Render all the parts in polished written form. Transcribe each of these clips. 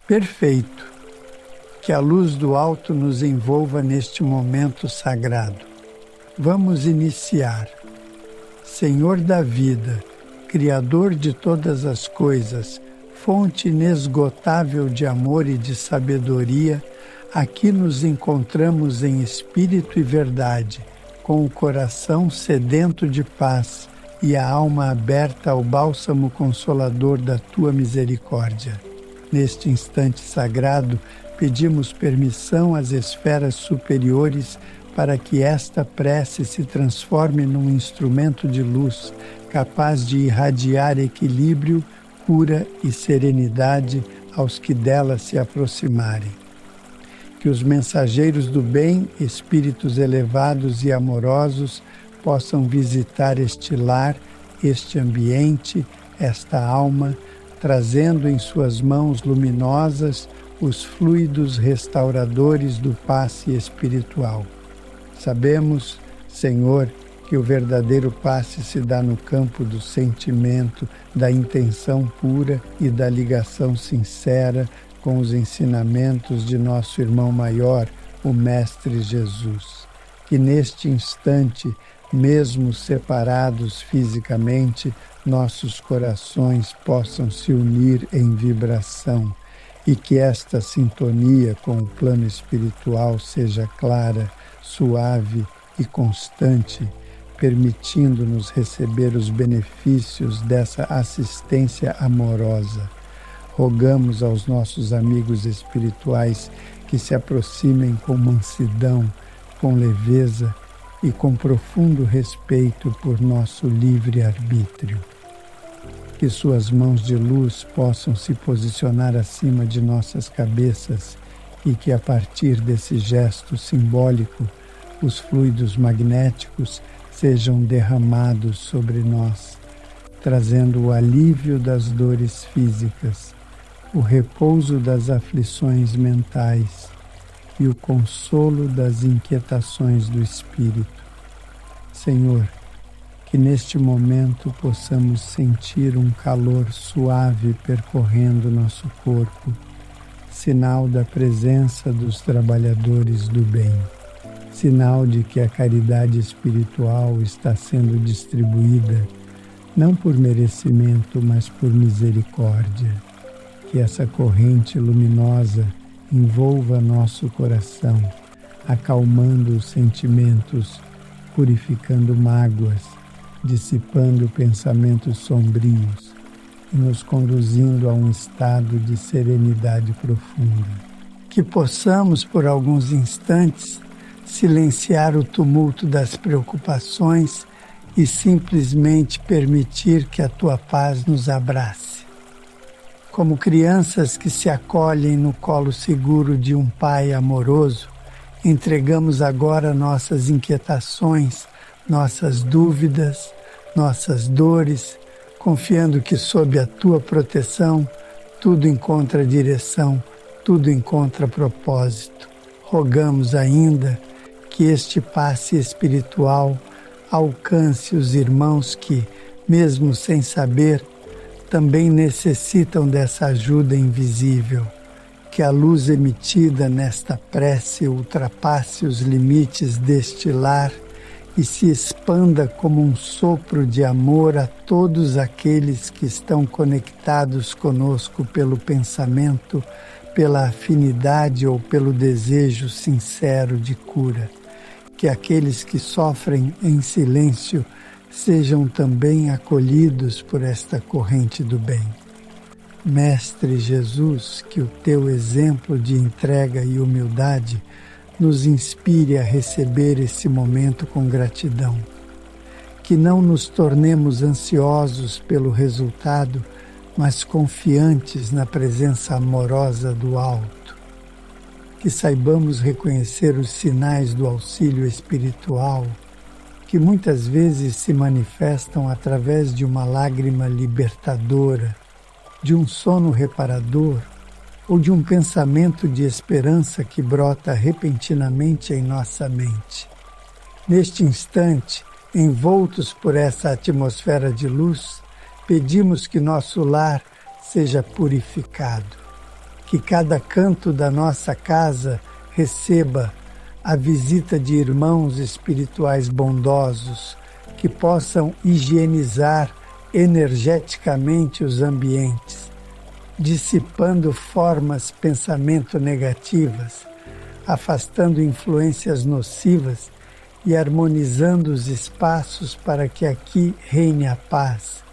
Perfeito. Que a luz do alto nos envolva neste momento sagrado. Vamos iniciar. Senhor da vida, Criador de todas as coisas, fonte inesgotável de amor e de sabedoria, aqui nos encontramos em espírito e verdade, com o coração sedento de paz e a alma aberta ao bálsamo consolador da Tua misericórdia. Neste instante sagrado, pedimos permissão às esferas superiores para que esta prece se transforme num instrumento de luz, capaz de irradiar equilíbrio, cura e serenidade aos que dela se aproximarem. Que os mensageiros do bem, espíritos elevados e amorosos, possam visitar este lar, este ambiente, esta alma, trazendo em suas mãos luminosas os fluidos restauradores do passe espiritual. Sabemos, Senhor, que o verdadeiro passe se dá no campo do sentimento, da intenção pura e da ligação sincera com os ensinamentos de nosso irmão maior, o Mestre Jesus. Que neste instante, mesmo separados fisicamente, nossos corações possam se unir em vibração e que esta sintonia com o plano espiritual seja clara, suave e constante, permitindo-nos receber os benefícios dessa assistência amorosa. Rogamos aos nossos amigos espirituais que se aproximem com mansidão, com leveza e com profundo respeito por nosso livre-arbítrio. Que suas mãos de luz possam se posicionar acima de nossas cabeças e que, a partir desse gesto simbólico, os fluidos magnéticos sejam derramados sobre nós, trazendo o alívio das dores físicas, o repouso das aflições mentais e o consolo das inquietações do espírito. Senhor, que neste momento possamos sentir um calor suave percorrendo nosso corpo, sinal da presença dos trabalhadores do bem, sinal de que a caridade espiritual está sendo distribuída, não por merecimento, mas por misericórdia. Que essa corrente luminosa envolva nosso coração, acalmando os sentimentos, purificando mágoas, dissipando pensamentos sombrios e nos conduzindo a um estado de serenidade profunda. Que possamos, por alguns instantes, silenciar o tumulto das preocupações e simplesmente permitir que a Tua paz nos abrace. Como crianças que se acolhem no colo seguro de um Pai amoroso, entregamos agora nossas inquietações, nossas dúvidas, nossas dores, confiando que sob a Tua proteção tudo encontra direção, tudo encontra propósito. Rogamos ainda que este passe espiritual alcance os irmãos que, mesmo sem saber, também necessitam dessa ajuda invisível. Que a luz emitida nesta prece ultrapasse os limites deste lar e se expanda como um sopro de amor a todos aqueles que estão conectados conosco pelo pensamento, pela afinidade ou pelo desejo sincero de cura. Que aqueles que sofrem em silêncio sejam também acolhidos por esta corrente do bem. Mestre Jesus, que o Teu exemplo de entrega e humildade nos inspire a receber esse momento com gratidão. Que não nos tornemos ansiosos pelo resultado, mas confiantes na presença amorosa do alto. Que saibamos reconhecer os sinais do auxílio espiritual, que muitas vezes se manifestam através de uma lágrima libertadora, de um sono reparador ou de um pensamento de esperança que brota repentinamente em nossa mente. Neste instante, envoltos por essa atmosfera de luz, pedimos que nosso lar seja purificado. Que cada canto da nossa casa receba a visita de irmãos espirituais bondosos que possam higienizar energeticamente os ambientes, dissipando formas pensamento negativas, afastando influências nocivas e harmonizando os espaços para que aqui reine a paz,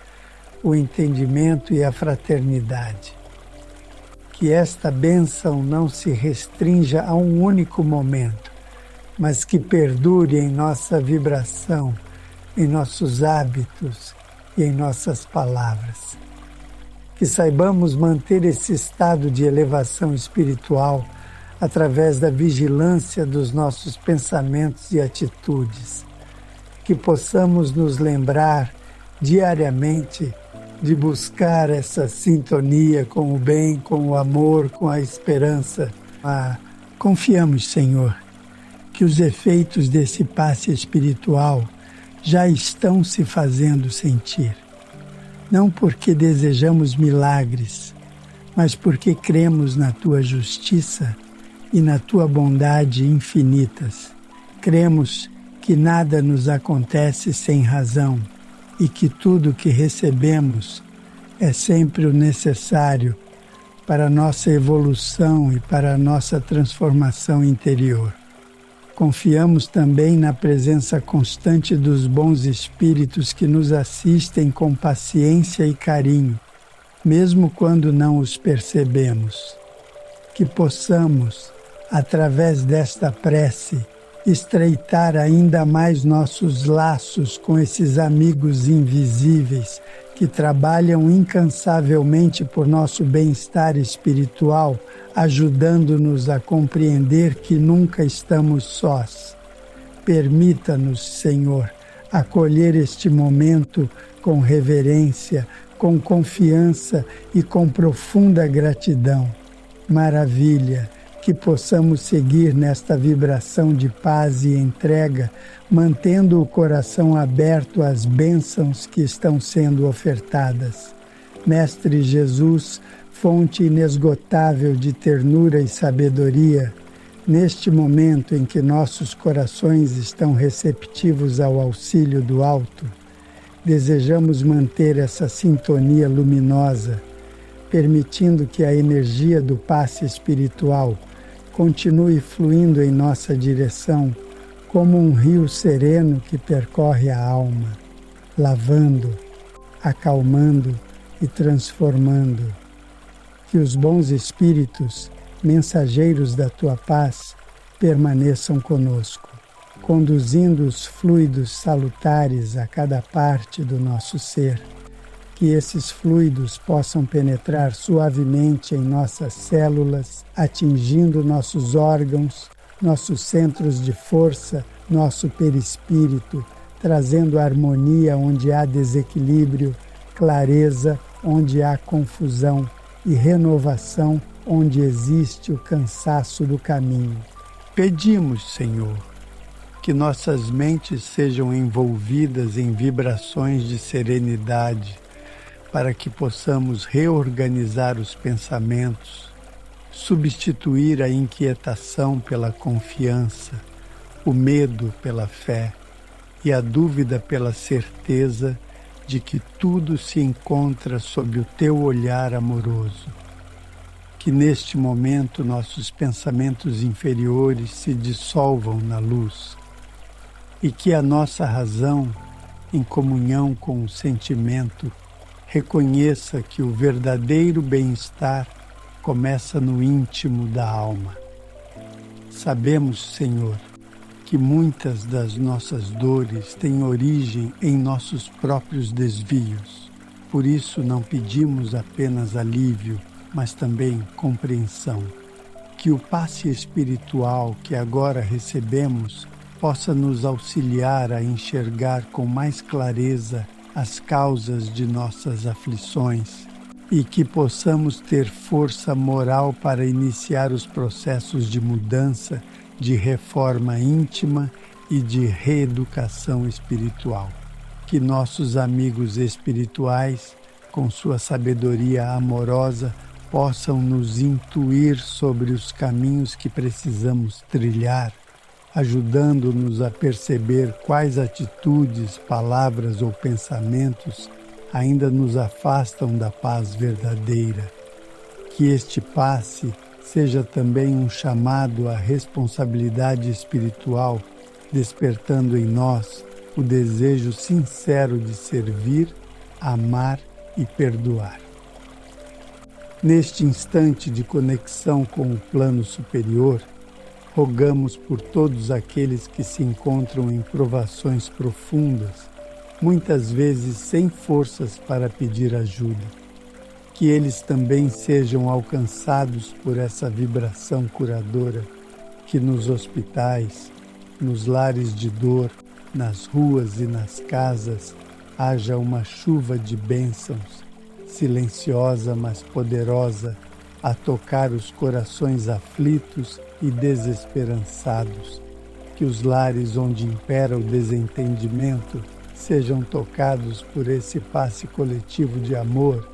o entendimento e a fraternidade. Que esta bênção não se restrinja a um único momento, mas que perdure em nossa vibração, em nossos hábitos e em nossas palavras. Que saibamos manter esse estado de elevação espiritual através da vigilância dos nossos pensamentos e atitudes. Que possamos nos lembrar diariamente de buscar essa sintonia com o bem, com o amor, com a esperança. Confiamos, Senhor, que os efeitos desse passe espiritual já estão se fazendo sentir. Não porque desejamos milagres, mas porque cremos na Tua justiça e na Tua bondade infinitas. Cremos que nada nos acontece sem razão e que tudo que recebemos é sempre o necessário para a nossa evolução e para a nossa transformação interior. Confiamos também na presença constante dos bons espíritos que nos assistem com paciência e carinho, mesmo quando não os percebemos. Que possamos, através desta prece, estreitar ainda mais nossos laços com esses amigos invisíveis que trabalham incansavelmente por nosso bem-estar espiritual, ajudando-nos a compreender que nunca estamos sós. Permita-nos, Senhor, acolher este momento com reverência, com confiança e com profunda gratidão. Maravilha! Que possamos seguir nesta vibração de paz e entrega, mantendo o coração aberto às bênçãos que estão sendo ofertadas. Mestre Jesus, fonte inesgotável de ternura e sabedoria, neste momento em que nossos corações estão receptivos ao auxílio do alto, desejamos manter essa sintonia luminosa, permitindo que a energia do passe espiritual continue fluindo em nossa direção como um rio sereno que percorre a alma, lavando, acalmando e transformando. Que os bons espíritos, mensageiros da Tua paz, permaneçam conosco, conduzindo os fluidos salutares a cada parte do nosso ser. Que esses fluidos possam penetrar suavemente em nossas células, atingindo nossos órgãos, nossos centros de força, nosso perispírito, trazendo harmonia onde há desequilíbrio, clareza onde há confusão e renovação onde existe o cansaço do caminho. Pedimos, Senhor, que nossas mentes sejam envolvidas em vibrações de serenidade, para que possamos reorganizar os pensamentos, substituir a inquietação pela confiança, o medo pela fé e a dúvida pela certeza de que tudo se encontra sob o Teu olhar amoroso. Que neste momento nossos pensamentos inferiores se dissolvam na luz e que a nossa razão, em comunhão com o sentimento, reconheça que o verdadeiro bem-estar começa no íntimo da alma. Sabemos, Senhor, que muitas das nossas dores têm origem em nossos próprios desvios. Por isso não pedimos apenas alívio, mas também compreensão. Que o passe espiritual que agora recebemos possa nos auxiliar a enxergar com mais clareza as causas de nossas aflições e que possamos ter força moral para iniciar os processos de mudança, de reforma íntima e de reeducação espiritual. Que nossos amigos espirituais, com sua sabedoria amorosa, possam nos intuir sobre os caminhos que precisamos trilhar, ajudando-nos a perceber quais atitudes, palavras ou pensamentos ainda nos afastam da paz verdadeira. Que este passe seja também um chamado à responsabilidade espiritual, despertando em nós o desejo sincero de servir, amar e perdoar. Neste instante de conexão com o plano superior, rogamos por todos aqueles que se encontram em provações profundas, muitas vezes sem forças para pedir ajuda. Que eles também sejam alcançados por essa vibração curadora, que nos hospitais, nos lares de dor, nas ruas e nas casas, haja uma chuva de bênçãos, silenciosa mas poderosa, a tocar os corações aflitos e desesperançados. Que os lares onde impera o desentendimento sejam tocados por esse passe coletivo de amor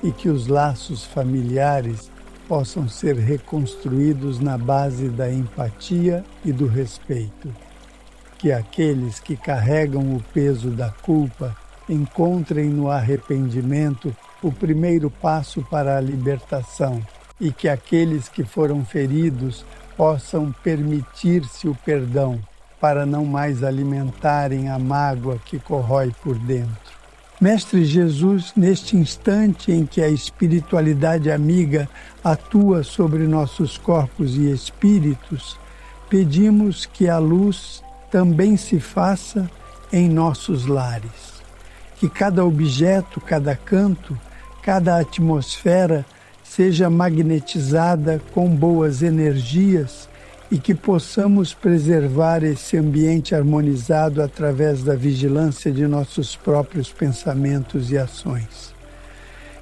e que os laços familiares possam ser reconstruídos na base da empatia e do respeito. Que aqueles que carregam o peso da culpa encontrem no arrependimento o primeiro passo para a libertação e que aqueles que foram feridos possam permitir-se o perdão para não mais alimentarem a mágoa que corrói por dentro. Mestre Jesus, neste instante em que a espiritualidade amiga atua sobre nossos corpos e espíritos, pedimos que a luz também se faça em nossos lares. Que cada objeto, cada canto, cada atmosfera seja magnetizada com boas energias e que possamos preservar esse ambiente harmonizado através da vigilância de nossos próprios pensamentos e ações.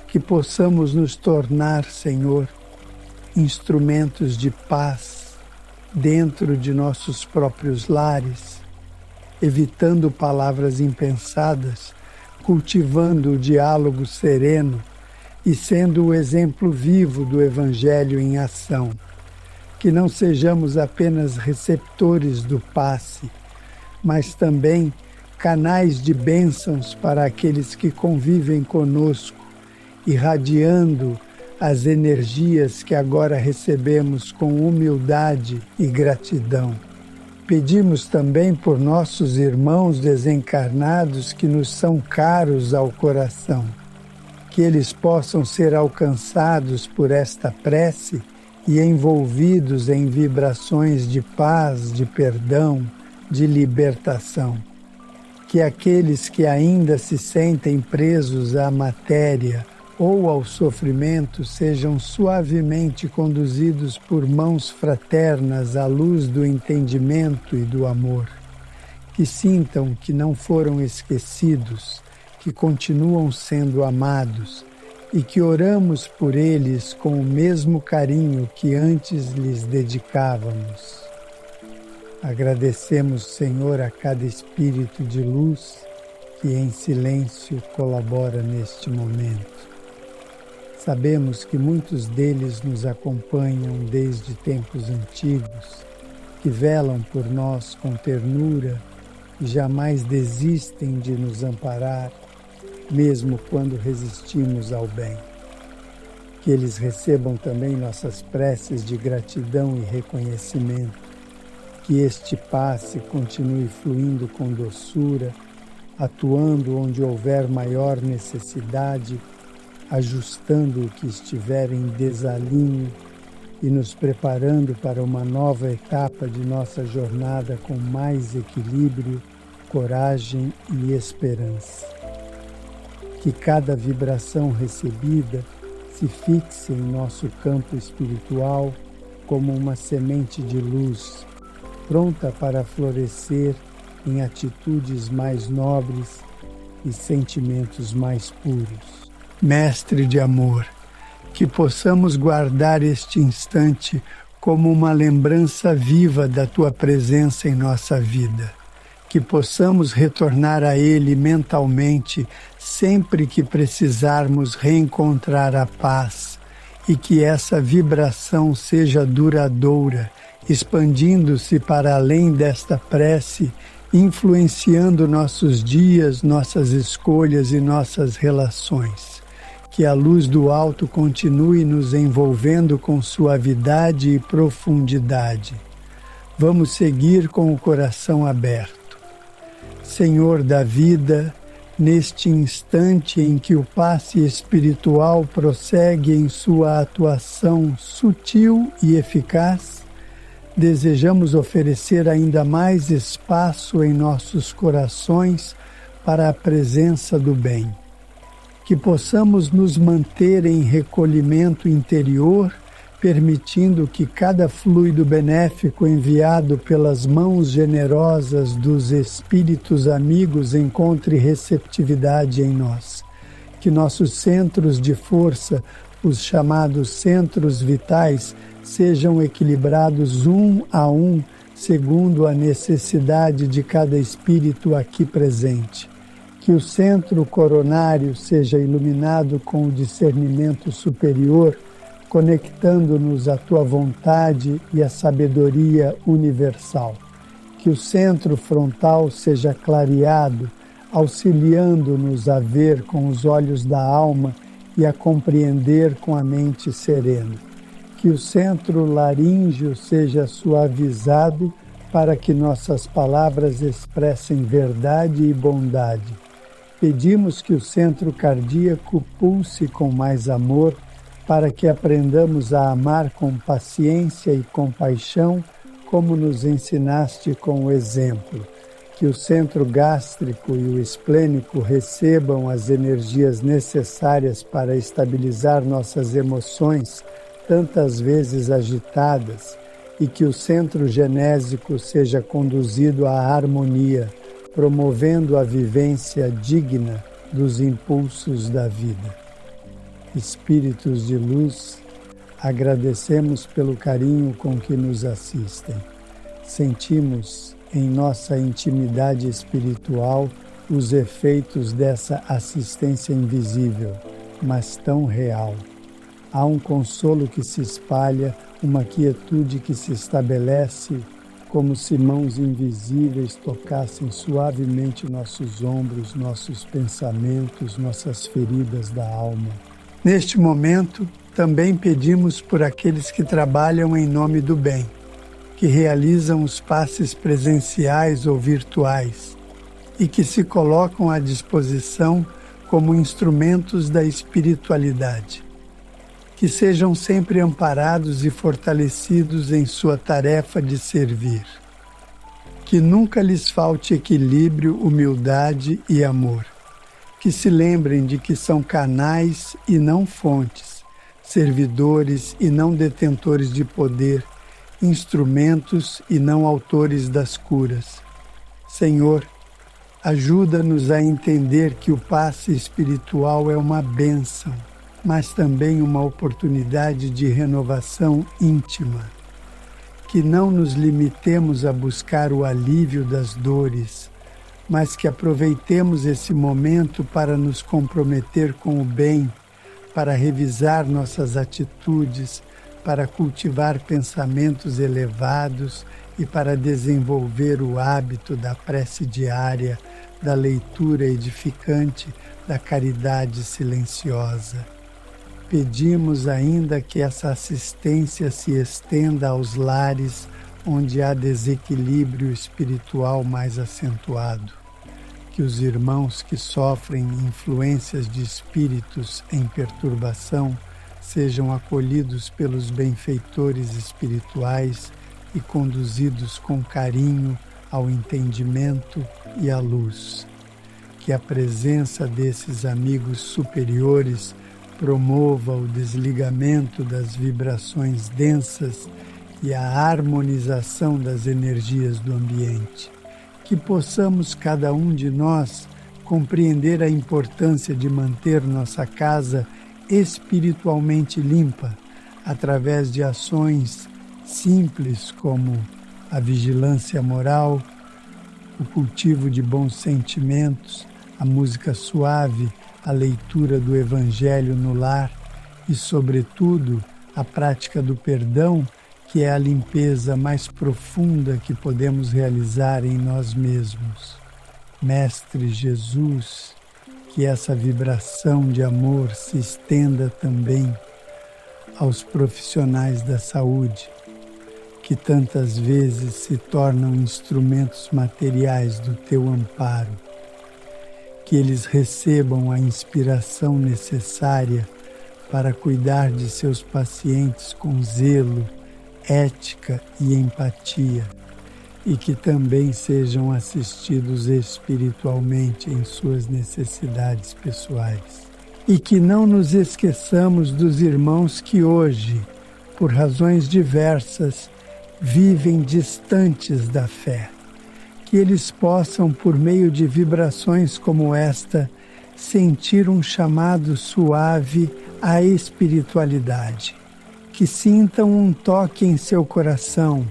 Que possamos nos tornar, Senhor, instrumentos de paz dentro de nossos próprios lares, evitando palavras impensadas, cultivando o diálogo sereno e sendo o exemplo vivo do Evangelho em ação. Que não sejamos apenas receptores do passe, mas também canais de bênçãos para aqueles que convivem conosco, irradiando as energias que agora recebemos com humildade e gratidão. Pedimos também por nossos irmãos desencarnados que nos são caros ao coração, que eles possam ser alcançados por esta prece e envolvidos em vibrações de paz, de perdão, de libertação. Que aqueles que ainda se sentem presos à matéria ou ao sofrimento sejam suavemente conduzidos por mãos fraternas à luz do entendimento e do amor. Que sintam que não foram esquecidos, que continuam sendo amados e que oramos por eles com o mesmo carinho que antes lhes dedicávamos. Agradecemos, Senhor, a cada espírito de luz que em silêncio colabora neste momento. Sabemos que muitos deles nos acompanham desde tempos antigos, que velam por nós com ternura e jamais desistem de nos amparar, mesmo quando resistimos ao bem. Que eles recebam também nossas preces de gratidão e reconhecimento, que este passe continue fluindo com doçura, atuando onde houver maior necessidade, ajustando o que estiver em desalinho e nos preparando para uma nova etapa de nossa jornada com mais equilíbrio, coragem e esperança. Que cada vibração recebida se fixe em nosso campo espiritual como uma semente de luz, pronta para florescer em atitudes mais nobres e sentimentos mais puros. Mestre de amor, que possamos guardar este instante como uma lembrança viva da Tua presença em nossa vida. Que possamos retornar a Ele mentalmente sempre que precisarmos reencontrar a paz e que essa vibração seja duradoura, expandindo-se para além desta prece, influenciando nossos dias, nossas escolhas e nossas relações. Que a luz do alto continue nos envolvendo com suavidade e profundidade. Vamos seguir com o coração aberto. Senhor da vida, neste instante em que o passe espiritual prossegue em sua atuação sutil e eficaz, desejamos oferecer ainda mais espaço em nossos corações para a presença do bem. Que possamos nos manter em recolhimento interior, permitindo que cada fluido benéfico enviado pelas mãos generosas dos espíritos amigos encontre receptividade em nós. Que nossos centros de força, os chamados centros vitais, sejam equilibrados um a um, segundo a necessidade de cada espírito aqui presente. Que o centro coronário seja iluminado com o discernimento superior, conectando-nos à tua vontade e à sabedoria universal. Que o centro frontal seja clareado, auxiliando-nos a ver com os olhos da alma e a compreender com a mente serena. Que o centro laríngeo seja suavizado para que nossas palavras expressem verdade e bondade. Pedimos que o centro cardíaco pulse com mais amor, para que aprendamos a amar com paciência e compaixão, como nos ensinaste com o exemplo. Que o centro gástrico e o esplênico recebam as energias necessárias para estabilizar nossas emoções, tantas vezes agitadas, e que o centro genésico seja conduzido à harmonia, promovendo a vivência digna dos impulsos da vida. Espíritos de luz, agradecemos pelo carinho com que nos assistem. Sentimos em nossa intimidade espiritual os efeitos dessa assistência invisível, mas tão real. Há um consolo que se espalha, uma quietude que se estabelece, como se mãos invisíveis tocassem suavemente nossos ombros, nossos pensamentos, nossas feridas da alma. Neste momento, também pedimos por aqueles que trabalham em nome do bem, que realizam os passes presenciais ou virtuais e que se colocam à disposição como instrumentos da espiritualidade. Que sejam sempre amparados e fortalecidos em sua tarefa de servir. Que nunca lhes falte equilíbrio, humildade e amor. Que se lembrem de que são canais e não fontes, servidores e não detentores de poder, instrumentos e não autores das curas. Senhor, ajuda-nos a entender que o passe espiritual é uma bênção, mas também uma oportunidade de renovação íntima. Que não nos limitemos a buscar o alívio das dores, mas que aproveitemos esse momento para nos comprometer com o bem, para revisar nossas atitudes, para cultivar pensamentos elevados e para desenvolver o hábito da prece diária, da leitura edificante, da caridade silenciosa. Pedimos ainda que essa assistência se estenda aos lares onde há desequilíbrio espiritual mais acentuado. Que os irmãos que sofrem influências de espíritos em perturbação sejam acolhidos pelos benfeitores espirituais e conduzidos com carinho ao entendimento e à luz. Que a presença desses amigos superiores promova o desligamento das vibrações densas e a harmonização das energias do ambiente. Que possamos, cada um de nós, compreender a importância de manter nossa casa espiritualmente limpa, através de ações simples como a vigilância moral, o cultivo de bons sentimentos, a música suave, a leitura do Evangelho no lar e, sobretudo, a prática do perdão, que é a limpeza mais profunda que podemos realizar em nós mesmos. Mestre Jesus, que essa vibração de amor se estenda também aos profissionais da saúde, que tantas vezes se tornam instrumentos materiais do teu amparo, que eles recebam a inspiração necessária para cuidar de seus pacientes com zelo, ética e empatia, e que também sejam assistidos espiritualmente em suas necessidades pessoais. E que não nos esqueçamos dos irmãos que hoje, por razões diversas, vivem distantes da fé. Que eles possam, por meio de vibrações como esta, sentir um chamado suave à espiritualidade. Que sintam um toque em seu coração,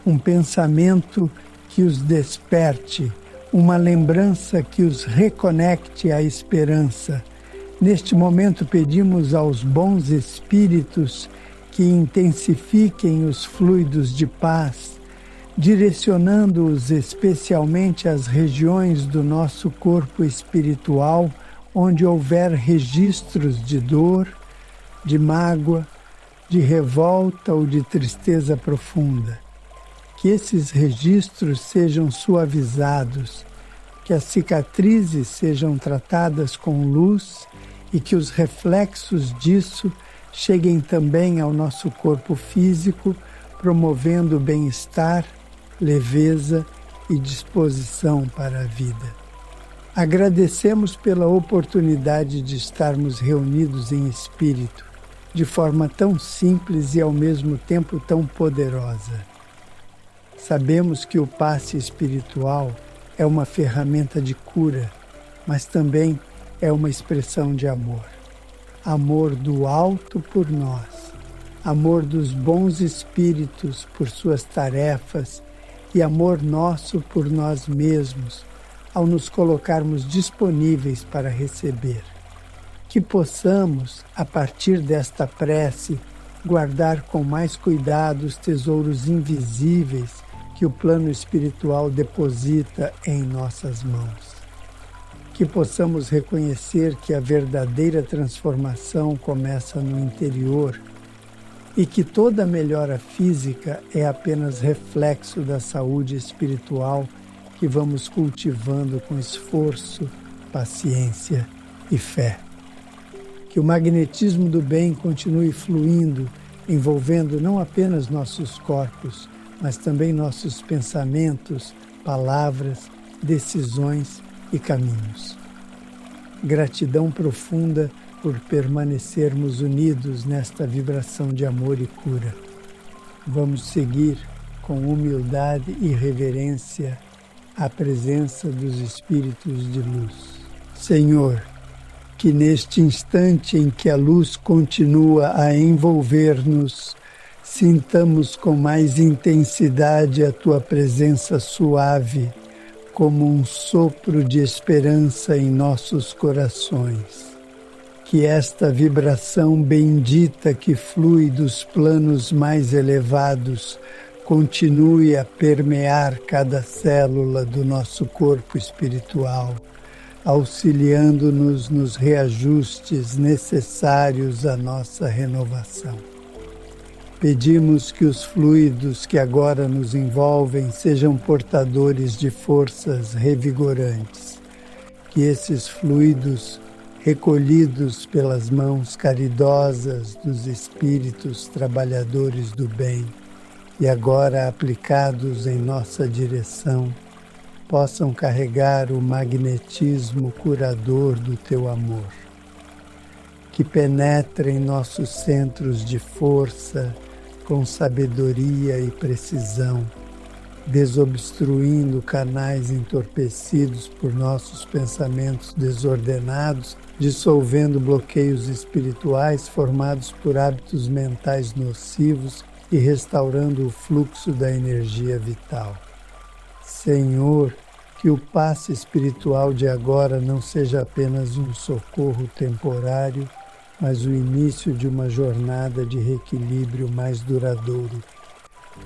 um pensamento que os desperte, uma lembrança que os reconecte à esperança. Neste momento pedimos aos bons espíritos que intensifiquem os fluidos de paz, direcionando-os especialmente às regiões do nosso corpo espiritual onde houver registros de dor, de mágoa, de revolta ou de tristeza profunda. Que esses registros sejam suavizados, que as cicatrizes sejam tratadas com luz e que os reflexos disso cheguem também ao nosso corpo físico, promovendo bem-estar, leveza e disposição para a vida. Agradecemos pela oportunidade de estarmos reunidos em espírito, de forma tão simples e ao mesmo tempo tão poderosa. Sabemos que o passe espiritual é uma ferramenta de cura, mas também é uma expressão de amor. Amor do alto por nós, amor dos bons espíritos por suas tarefas e amor nosso por nós mesmos, ao nos colocarmos disponíveis para receber. Que possamos, a partir desta prece, guardar com mais cuidado os tesouros invisíveis que o plano espiritual deposita em nossas mãos. Que possamos reconhecer que a verdadeira transformação começa no interior e que toda melhora física é apenas reflexo da saúde espiritual que vamos cultivando com esforço, paciência e fé. Que o magnetismo do bem continue fluindo, envolvendo não apenas nossos corpos, mas também nossos pensamentos, palavras, decisões e caminhos. Gratidão profunda por permanecermos unidos nesta vibração de amor e cura. Vamos seguir com humildade e reverência a presença dos Espíritos de luz. Senhor, que neste instante em que a luz continua a envolver-nos, sintamos com mais intensidade a Tua presença suave, como um sopro de esperança em nossos corações. Que esta vibração bendita que flui dos planos mais elevados continue a permear cada célula do nosso corpo espiritual, auxiliando-nos nos reajustes necessários à nossa renovação. Pedimos que os fluidos que agora nos envolvem sejam portadores de forças revigorantes, que esses fluidos, recolhidos pelas mãos caridosas dos espíritos trabalhadores do bem, e agora aplicados em nossa direção, possam carregar o magnetismo curador do Teu amor. Que penetrem nossos centros de força com sabedoria e precisão, desobstruindo canais entorpecidos por nossos pensamentos desordenados, dissolvendo bloqueios espirituais formados por hábitos mentais nocivos e restaurando o fluxo da energia vital. Senhor, que o passe espiritual de agora não seja apenas um socorro temporário, mas o início de uma jornada de reequilíbrio mais duradouro.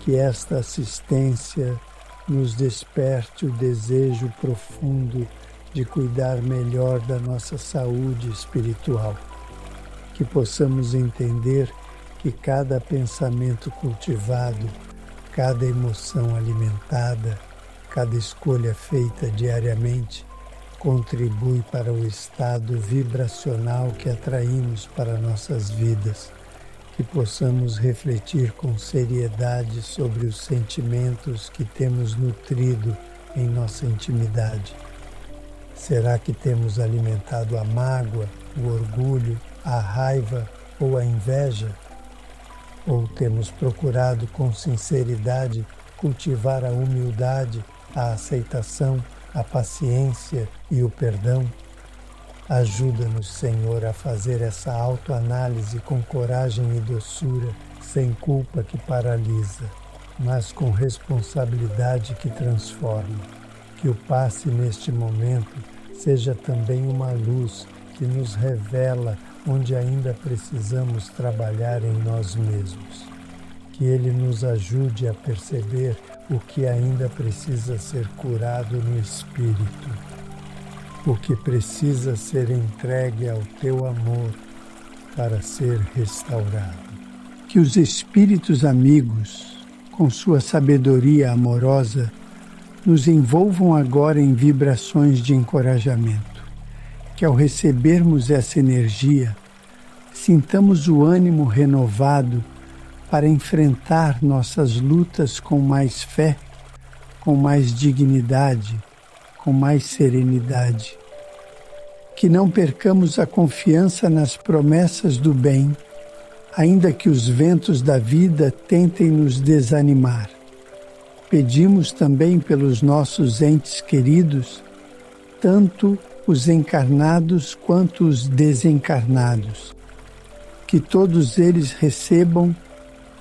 Que esta assistência nos desperte o desejo profundo de cuidar melhor da nossa saúde espiritual. Que possamos entender que cada pensamento cultivado, cada emoção alimentada, cada escolha feita diariamente contribui para o estado vibracional que atraímos para nossas vidas. Que possamos refletir com seriedade sobre os sentimentos que temos nutrido em nossa intimidade. Será que temos alimentado a mágoa, o orgulho, a raiva ou a inveja? Ou temos procurado com sinceridade cultivar a humildade, a aceitação, a paciência e o perdão? Ajuda-nos, Senhor, a fazer essa autoanálise com coragem e doçura, sem culpa que paralisa, mas com responsabilidade que transforma. Que o passe neste momento seja também uma luz que nos revela onde ainda precisamos trabalhar em nós mesmos. Que ele nos ajude a perceber o que ainda precisa ser curado no espírito, o que precisa ser entregue ao teu amor para ser restaurado. Que os espíritos amigos, com sua sabedoria amorosa, nos envolvam agora em vibrações de encorajamento. Que ao recebermos essa energia, sintamos o ânimo renovado para enfrentar nossas lutas com mais fé, com mais dignidade, com mais serenidade. Que não percamos a confiança nas promessas do bem, ainda que os ventos da vida tentem nos desanimar. Pedimos também pelos nossos entes queridos, tanto os encarnados quanto os desencarnados. Que todos eles recebam,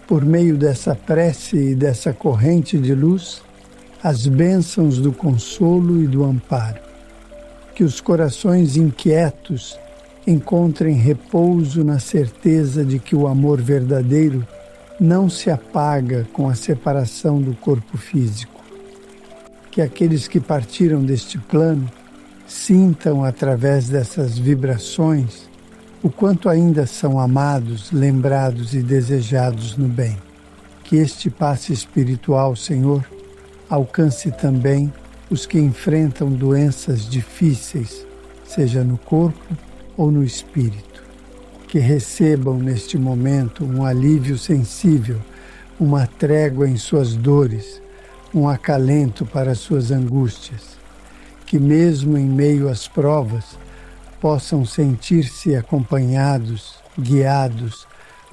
por meio dessa prece e dessa corrente de luz, as bênçãos do consolo e do amparo. Que os corações inquietos encontrem repouso na certeza de que o amor verdadeiro não se apaga com a separação do corpo físico. Que aqueles que partiram deste plano sintam, através dessas vibrações, o quanto ainda são amados, lembrados e desejados no bem. Que este passe espiritual, Senhor, alcance também os que enfrentam doenças difíceis, seja no corpo ou no espírito. Que recebam neste momento um alívio sensível, uma trégua em suas dores, um acalento para suas angústias. Que mesmo em meio às provas, possam sentir-se acompanhados, guiados,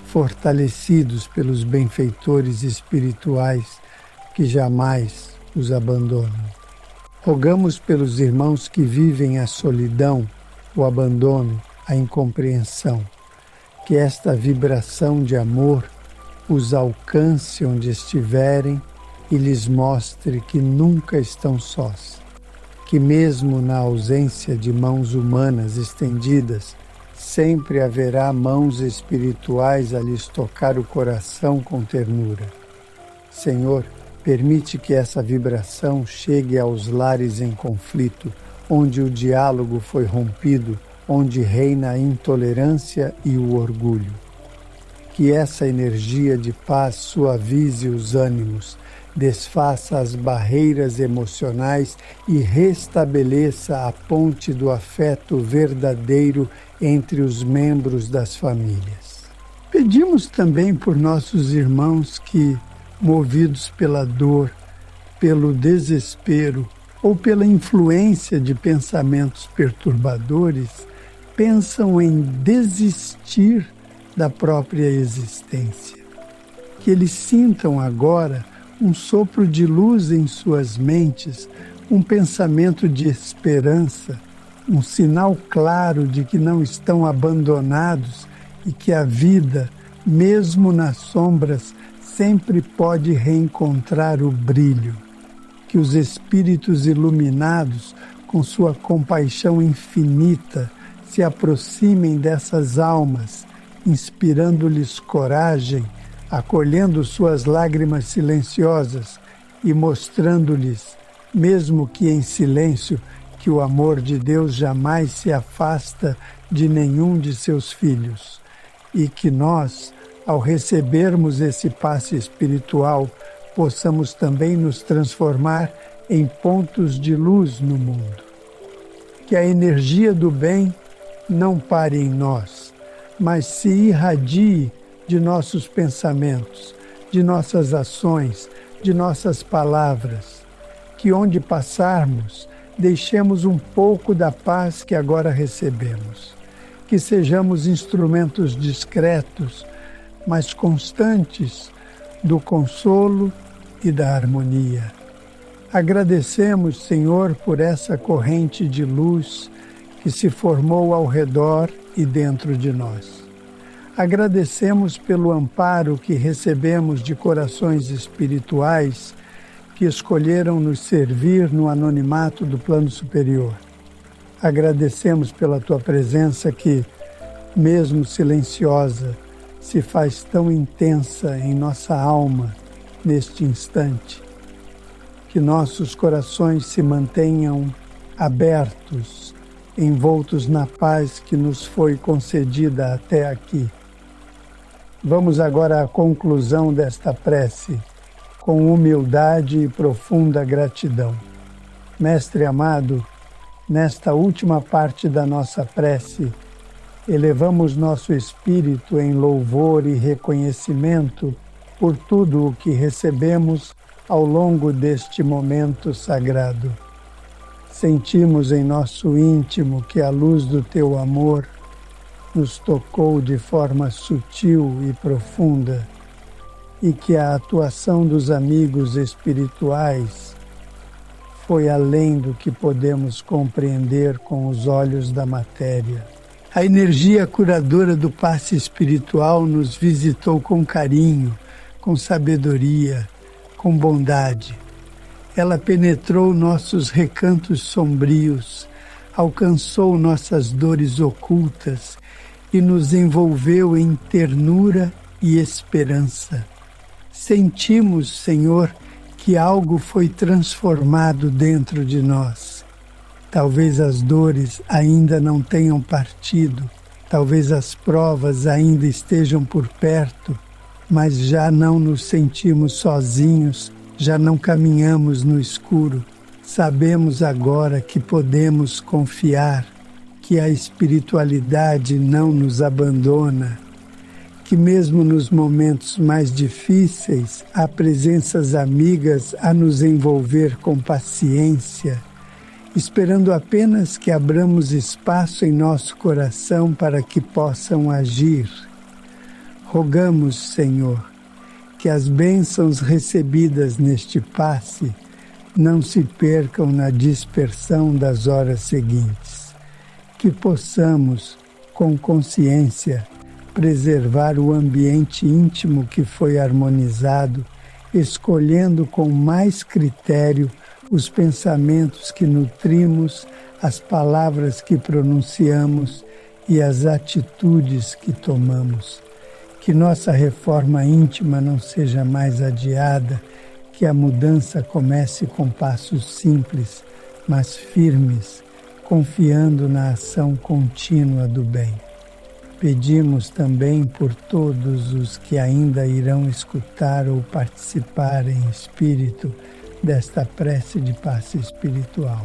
fortalecidos pelos benfeitores espirituais que jamais os abandonam. Rogamos pelos irmãos que vivem a solidão, o abandono, a incompreensão, que esta vibração de amor os alcance onde estiverem e lhes mostre que nunca estão sós, que mesmo na ausência de mãos humanas estendidas, sempre haverá mãos espirituais a lhes tocar o coração com ternura. Senhor, permite que essa vibração chegue aos lares em conflito, onde o diálogo foi rompido, onde reina a intolerância e o orgulho. Que essa energia de paz suavize os ânimos, desfaça as barreiras emocionais e restabeleça a ponte do afeto verdadeiro entre os membros das famílias. Pedimos também por nossos irmãos que, movidos pela dor, pelo desespero ou pela influência de pensamentos perturbadores, pensam em desistir da própria existência. Que eles sintam agora um sopro de luz em suas mentes, um pensamento de esperança, um sinal claro de que não estão abandonados e que a vida, mesmo nas sombras, sempre pode reencontrar o brilho. Que os espíritos iluminados, com sua compaixão infinita, se aproximem dessas almas, inspirando-lhes coragem, acolhendo suas lágrimas silenciosas e mostrando-lhes, mesmo que em silêncio, que o amor de Deus jamais se afasta de nenhum de seus filhos e que nós, ao recebermos esse passe espiritual, possamos também nos transformar em pontos de luz no mundo. Que a energia do bem não pare em nós, mas se irradie de nossos pensamentos, de nossas ações, de nossas palavras. Que onde passarmos, deixemos um pouco da paz que agora recebemos. Que sejamos instrumentos discretos, mas constantes, do consolo e da harmonia. Agradecemos, Senhor, por essa corrente de luz que se formou ao redor e dentro de nós. Agradecemos pelo amparo que recebemos de corações espirituais que escolheram nos servir no anonimato do plano superior. Agradecemos pela Tua presença que, mesmo silenciosa, se faz tão intensa em nossa alma neste instante. Que nossos corações se mantenham abertos, envoltos na paz que nos foi concedida até aqui. Vamos agora à conclusão desta prece, com humildade e profunda gratidão. Mestre amado, nesta última parte da nossa prece, elevamos nosso espírito em louvor e reconhecimento por tudo o que recebemos ao longo deste momento sagrado. Sentimos em nosso íntimo que a luz do Teu amor nos tocou de forma sutil e profunda e que a atuação dos amigos espirituais foi além do que podemos compreender com os olhos da matéria. A energia curadora do passe espiritual nos visitou com carinho, com sabedoria, com bondade. Ela penetrou nossos recantos sombrios, alcançou nossas dores ocultas e nos envolveu em ternura e esperança. Sentimos, Senhor, que algo foi transformado dentro de nós. Talvez as dores ainda não tenham partido, talvez as provas ainda estejam por perto, mas já não nos sentimos sozinhos, já não caminhamos no escuro. Sabemos agora que podemos confiar, que a espiritualidade não nos abandona, que mesmo nos momentos mais difíceis há presenças amigas a nos envolver com paciência, esperando apenas que abramos espaço em nosso coração para que possam agir. Rogamos, Senhor, que as bênçãos recebidas neste passe não se percam na dispersão das horas seguintes. Que possamos, com consciência, preservar o ambiente íntimo que foi harmonizado, escolhendo com mais critério os pensamentos que nutrimos, as palavras que pronunciamos e as atitudes que tomamos. Que nossa reforma íntima não seja mais adiada, que a mudança comece com passos simples, mas firmes, confiando na ação contínua do bem. Pedimos também por todos os que ainda irão escutar ou participar em espírito desta prece de passe espiritual.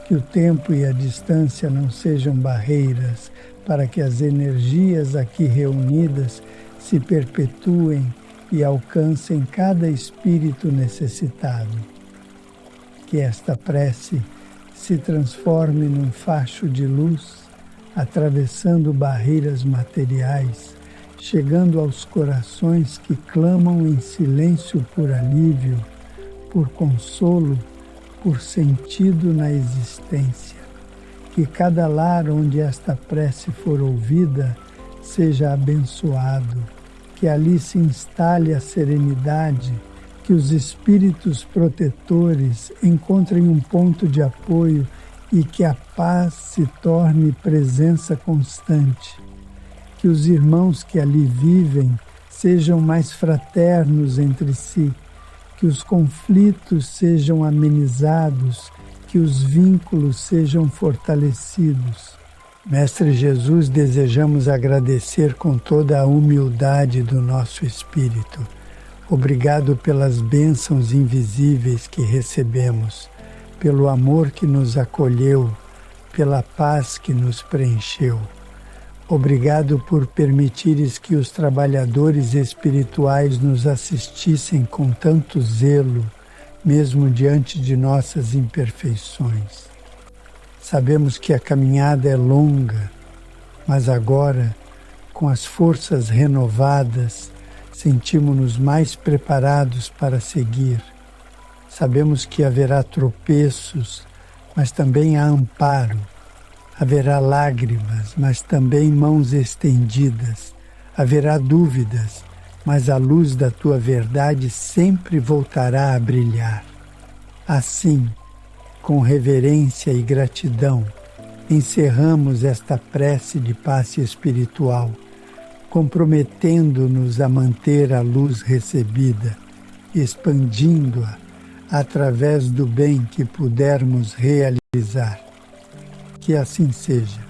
Que o tempo e a distância não sejam barreiras para que as energias aqui reunidas se perpetuem e alcancem cada espírito necessitado. Que esta prece se transforme num facho de luz, atravessando barreiras materiais, chegando aos corações que clamam em silêncio por alívio, por consolo, por sentido na existência. Que cada lar onde esta prece for ouvida seja abençoado, que ali se instale a serenidade, que os espíritos protetores encontrem um ponto de apoio e que a paz se torne presença constante, que os irmãos que ali vivem sejam mais fraternos entre si, que os conflitos sejam amenizados, que os vínculos sejam fortalecidos. Mestre Jesus, desejamos agradecer com toda a humildade do nosso espírito. Obrigado pelas bênçãos invisíveis que recebemos, pelo amor que nos acolheu, pela paz que nos preencheu. Obrigado por permitires que os trabalhadores espirituais nos assistissem com tanto zelo, mesmo diante de nossas imperfeições. Sabemos que a caminhada é longa, mas agora, com as forças renovadas, sentimos-nos mais preparados para seguir. Sabemos que haverá tropeços, mas também há amparo. Haverá lágrimas, mas também mãos estendidas. Haverá dúvidas, mas a luz da tua verdade sempre voltará a brilhar. Assim, com reverência e gratidão, encerramos esta prece de passe espiritual, comprometendo-nos a manter a luz recebida, expandindo-a através do bem que pudermos realizar. Que assim seja.